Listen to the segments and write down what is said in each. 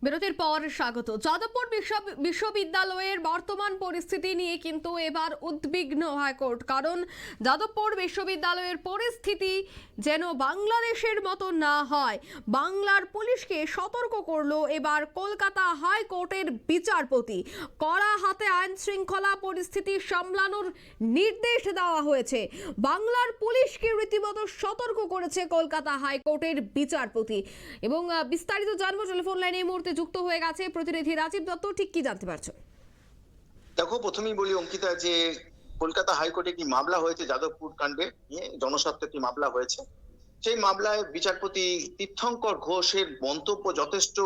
বিরতির পর স্বাগত। যাদবপুর বিশ্ববিদ্যালয়ের বর্তমান পরিস্থিতি নিয়ে কিন্তু এবার উদ্বিগ্ন হাইকোর্ট, কারণ যাদবপুর বিশ্ববিদ্যালয়ের পরিস্থিতি যেন বাংলাদেশের মতো না হয়। বাংলার পুলিশকে সতর্ক করলো এবার কলকাতা হাইকোর্টের বিচারপতি। কড়া হাতে আইন শৃঙ্খলা পরিস্থিতি সামলানোর নির্দেশ দেওয়া হয়েছে। বাংলার পুলিশকে রীতিমতো সতর্ক করেছে কলকাতা হাইকোর্টের বিচারপতি। এবং বিস্তারিত জানবো, টেলিফোন লাইনে এই মুহূর্তে যুক্ত হয়ে গেছে প্রতিনিধি রাজীব দত্ত। ঠিক কি জানতে পারছো? দেখো, প্রথমেই বলি অঙ্কিতা, যে কলকাতা হাইকোর্টে কি মামলা হয়েছে যাদবপুর কাণ্ডে নিয়ে, জনস্বার্থে কি মামলা হয়েছে, সেই মামলায় বিচারপতি তীর্থঙ্কর ঘোষের মন্তব্য যথেষ্ট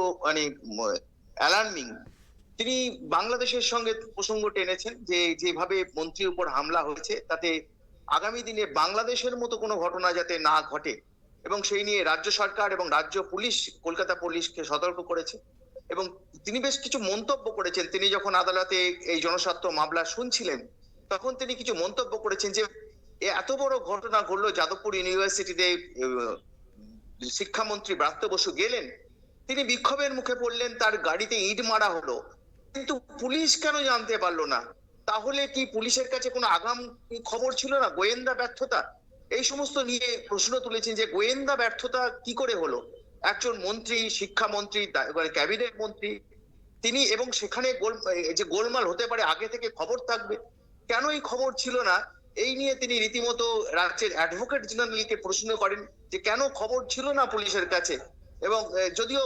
অ্যালার্মিং। তিনি বাংলাদেশের সঙ্গে প্রসঙ্গ টেনেছেন যে যেভাবে মন্ত্রীর উপর হামলা হয়েছে তাতে আগামী দিনে বাংলাদেশের মতো কোনো ঘটনা যাতে না ঘটে, এবং সেই নিয়ে রাজ্য সরকার এবং রাজ্য পুলিশ, কলকাতা পুলিশকে সতর্ক করেছে। এবং তিনি বেশ কিছু মন্তব্য করেছেন। তিনি যখন আদালতে এই জনস্বার্থ মামলা শুনছিলেন তখন তিনি কিছু মন্তব্য করেছেন যে এত বড় ঘটনা ঘটলো, যাদবপুর ইউনিভার্সিটিতে শিক্ষামন্ত্রী ব্রাত্য বসু গেলেন, তিনি বিক্ষোভের মুখে পড়লেন, তার গাড়িতে ইট মারা হলো, কিন্তু পুলিশ কেন জানতে পারলো না? তাহলে কি পুলিশের কাছে কোনো আগাম খবর ছিল না? গোয়েন্দা ব্যর্থতা, এই সমস্ত নিয়ে প্রশ্ন তুলেছেন যে গোয়েন্দা ব্যর্থতা কি করে হলো? একজন মন্ত্রী, শিক্ষামন্ত্রী, ক্যাবিনেট মন্ত্রী তিনি, এবং সেখানে যে গোলমাল হতে পারে আগে থেকে খবর থাকবে, কেন এই খবর ছিল না? এই নিয়ে তিনি রীতিমতো রাজ্যের অ্যাডভোকেট জেনারেলকে প্রশ্ন করেন যে কেন খবর ছিল না পুলিশের কাছে। এবং যদিও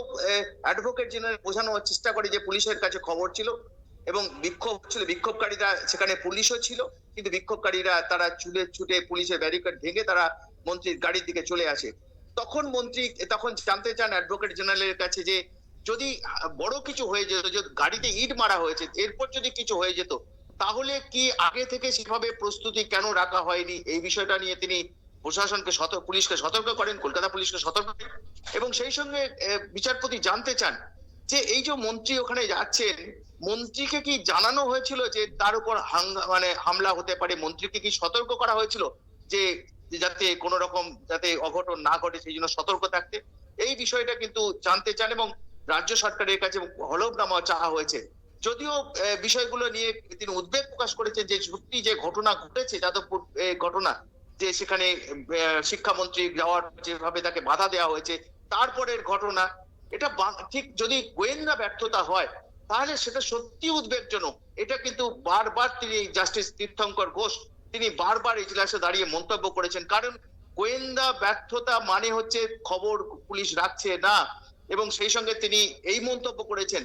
অ্যাডভোকেট জেনারেল বোঝানোর চেষ্টা করে যে পুলিশের কাছে খবর ছিল এবং বিক্ষোভ ছিল, বিক্ষোভকারীরা সেখানে পুলিশও ছিল, কিন্তু বিক্ষোভকারীরা তারা ছুটে পুলিশের ব্যারিকেড ভেঙে তারা মন্ত্রীর গাড়ির দিকে চলে আসে। তখন মন্ত্রী জানতে চান অ্যাডভোকেট জেনারেলের কাছে যে যদি বড় কিছু হয়ে যেত, যদি গাড়িতে ইট মারা হয়েছে, এরপর যদি কিছু হয়ে যেত তাহলে কি আগে থেকে সেভাবে প্রস্তুতি কেন রাখা হয়নি? এই বিষয়টা নিয়ে তিনি প্রশাসনকে পুলিশকে সতর্ক করেন, কলকাতা পুলিশকে সতর্ক করেন। এবং সেই সঙ্গে বিচারপতি জানতে চান যে এই যে মন্ত্রী ওখানে যাচ্ছেন, মন্ত্রীকে কি জানানো হয়েছিল যে তার উপর হামলা হতে পারে? মন্ত্রীকে কি সতর্ক করা হয়েছিল যে যাতে কোনো রকম যাতে অঘটন না ঘটে, সেই জন্য সতর্ক থাকতে? এই বিষয়টা কিন্তু জানতে চান এবং রাজ্য সরকারের কাছে হলফনামা চাওয়া হয়েছে। যদিও বিষয়গুলো নিয়ে তিনি উদ্বেগ প্রকাশ করেছেন যে সত্যি যে ঘটনা ঘটেছে যাদবপুর ঘটনা, যে সেখানে শিক্ষামন্ত্রী যাওয়ার যেভাবে তাকে বাধা দেওয়া হয়েছে, তারপরের ঘটনা, এটা ঠিক যদি গোয়েন্দা ব্যর্থতা হয় তাহলে সেটা সত্যি উদ্বেগজনক। এটা কিন্তু বারবার তিনি, জাস্টিস তীর্থঙ্কর ঘোষ, তিনি বারবার ইজলাসে দাঁড়িয়ে মন্তব্য করেছেন। কারণ গোয়েন্দা ব্যর্থতা মানে হচ্ছে খবর পুলিশ রাখছে না। এবং সেই সঙ্গে তিনি এই মন্তব্য করেছেন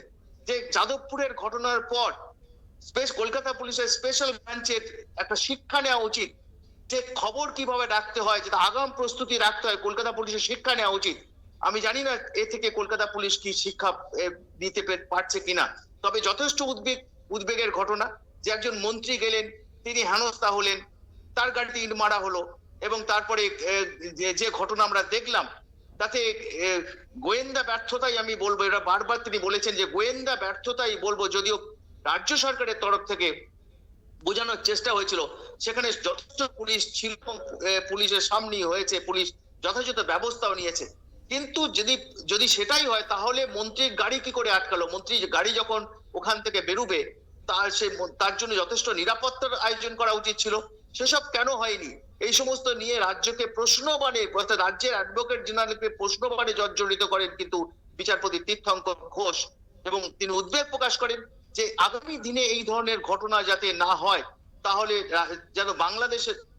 যে যাদবপুরের ঘটনার পর কলকাতা পুলিশের স্পেশাল ব্রাঞ্চের একটা শিক্ষা নেওয়া উচিত, যে খবর কিভাবে রাখতে হয়, যেটা আগাম প্রস্তুতি রাখতে হয়, কলকাতা পুলিশের শিক্ষা নেওয়া উচিত। আমি জানি না এ থেকে কলকাতা পুলিশ কি শিক্ষা দিতে পারছে কিনা, তবে যথেষ্ট উদ্বেগের ঘটনা যে একজন মন্ত্রী গেলেন, তিনি হেনস্থা হলেন, তার গাড়িতে ইট মারা হলো, এবং তারপরে যে ঘটনা আমরা দেখলাম তাতে গোয়েন্দা ব্যর্থতাই আমি বলবো। এটা বারবার তিনি বলেছেন যে গোয়েন্দা ব্যর্থতাই বলবো, যদিও রাজ্য সরকারের তরফ থেকে বোঝানোর চেষ্টা হয়েছিল, সেখানে যথেষ্ট পুলিশ ছিল, পুলিশের সামনেই হয়েছে, পুলিশ যথাযথ ব্যবস্থাও নিয়েছে। কিন্তু যদি সেটাই হয় তাহলে মন্ত্রীর গাড়ি কি করে আটকালো? মন্ত্রীর গাড়ি যখন ওখান থেকে বেরুবে তার জন্য যথেষ্ট নিরাপত্তার আয়োজন করা উচিত ছিল, সেসব কেন হয়নি? এই সমস্ত নিয়ে রাজ্যকে প্রশ্নবাণে, রাজ্যের অ্যাডভোকেট জেনারেলকে প্রশ্নবাণে জর্জরিত করেন কিন্তু বিচারপতি তীর্থঙ্কর ঘোষ। এবং তিনি উদ্বেগ প্রকাশ করেন যে আগামী দিনে এই ধরনের ঘটনা যাতে না হয়, তাহলে যেন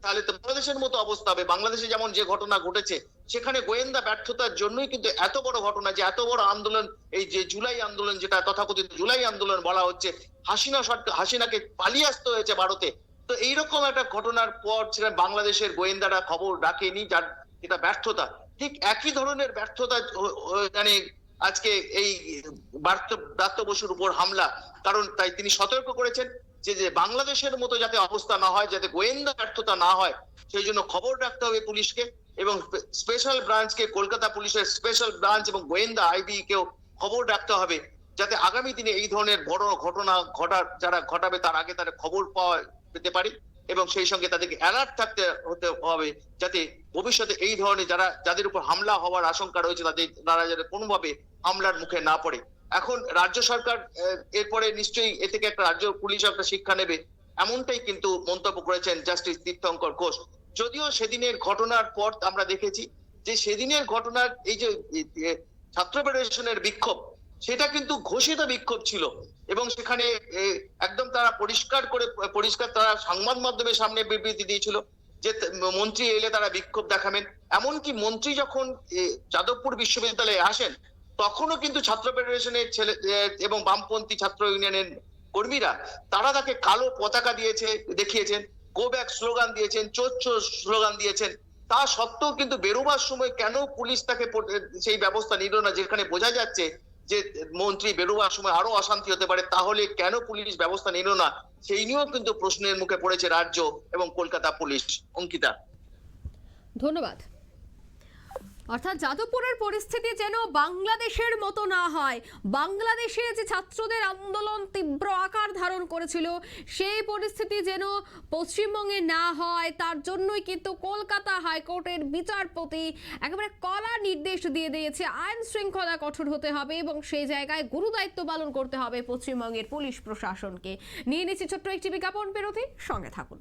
তাহলে তো বাংলাদেশের মতো অবস্থা হবে। বাংলাদেশে যেমন যে ঘটনা ঘটেছে, সেখানে গোয়েন্দা ব্যর্থতার জন্যই কিন্তু এত বড় ঘটনা, যে এত বড় আন্দোলন, এই যে জুলাই আন্দোলন, যেটা তথাকথিত জুলাই আন্দোলন বলা হচ্ছে, হাসিনাকে পালিয়ে আসতে হয়েছে ভারতে। তো এইরকম একটা ঘটনার পর বাংলাদেশের গোয়েন্দারা খবর রাখেনি, যার এটা ব্যর্থতা। ঠিক একই ধরনের ব্যর্থতা আজকে এই ব্রাত্য বসুর উপর হামলা। কারণ তাই তিনি সতর্ক করেছেন যে বাংলাদেশের মতো যাতে অবস্থা না হয়, যাতে গোয়েন্দা ব্যর্থতা না হয়, সেই জন্য খবর রাখতে হবে পুলিশকে, এবং স্পেশাল ব্রাঞ্চকে, কলকাতা পুলিশের স্পেশাল ব্রাঞ্চ এবং গোয়েন্দা আইবি কেও খবর রাখতে হবে, যাতে আগামী দিনে এই ধরনের বড় ঘটনা যারা ঘটাবে তার আগে তারা খবর পেতে পারে। এবং সেই সঙ্গে তাদেরকে অ্যালার্ট হতে হবে, যাতে ভবিষ্যতে এই ধরনের যাদের উপর হামলা হওয়ার আশঙ্কা রয়েছে তারা যাতে কোনোভাবে হামলার মুখে না পড়ে। এখন রাজ্য সরকার এরপরে নিশ্চয়ই এ থেকে একটা রাজ্য পুলিশ একটা শিক্ষা নেবে, এমনটাই কিন্তু মন্তব্য করেছেন জাস্টিস তীর্থঙ্কর ঘোষ। যদিও সেদিনের ঘটনার পর আমরা দেখেছি যে সেদিনের ঘটনার এই যে ছাত্র ফেডারেশনের বিক্ষোভ, সেটা কিন্তু ঘোষিত বিক্ষোভ ছিল এবং সেখানে একদম তারা পরিষ্কার তারা সংবাদ মাধ্যমের সামনে বিবৃতি দিয়েছিল যে মন্ত্রী এলে তারা বিক্ষোভ দেখাবেন। এমনকি মন্ত্রী যখন যাদবপুর বিশ্ববিদ্যালয়ে আসেন তখনও কিন্তু ছাত্র ফেডারেশনের ছেলে এবং বামপন্থী ছাত্র ইউনিয়নের কর্মীরা তারা তাকে কালো পতাকা দেখিয়েছেন, গো ব্যাক স্লোগান দিয়েছেন, চোর চোর স্লোগান দিয়েছেন। তা সত্ত্বেও কিন্তু বেরোবার সময় কেন পুলিশ তাকে সেই ব্যবস্থা নিল না, যেখানে বোঝা যাচ্ছে যে মন্ত্রী বেরোবার সময় আরো অশান্তি হতে পারে, তাহলে কেন পুলিশ ব্যবস্থা নিল না, সেই নিয়েও কিন্তু প্রশ্নের মুখে পড়েছে রাজ্য এবং কলকাতা পুলিশ। অঙ্কিতা, ধন্যবাদ। অর্থাৎ যাদবপুরের পরিস্থিতি যেন বাংলাদেশের মতো না হয়, বাংলাদেশে যে ছাত্রদের আন্দোলন তীব্র আকার ধারণ করেছিল সেই পরিস্থিতি যেন পশ্চিমবঙ্গে না হয়, তার জন্যই কিন্তু কলকাতা হাইকোর্টের বিচারপতি একেবারে কড়া নির্দেশ দিয়ে দিয়েছে আইন শৃঙ্খলা কঠোর হতে হবে এবং সেই জায়গায় গুরুদায়িত্ব পালন করতে হবে পশ্চিমবঙ্গের পুলিশ প্রশাসনকে। নিয়ে নিচ্ছি ছোট্ট একটি বিজ্ঞাপন বিরতি, সঙ্গে থাকুন।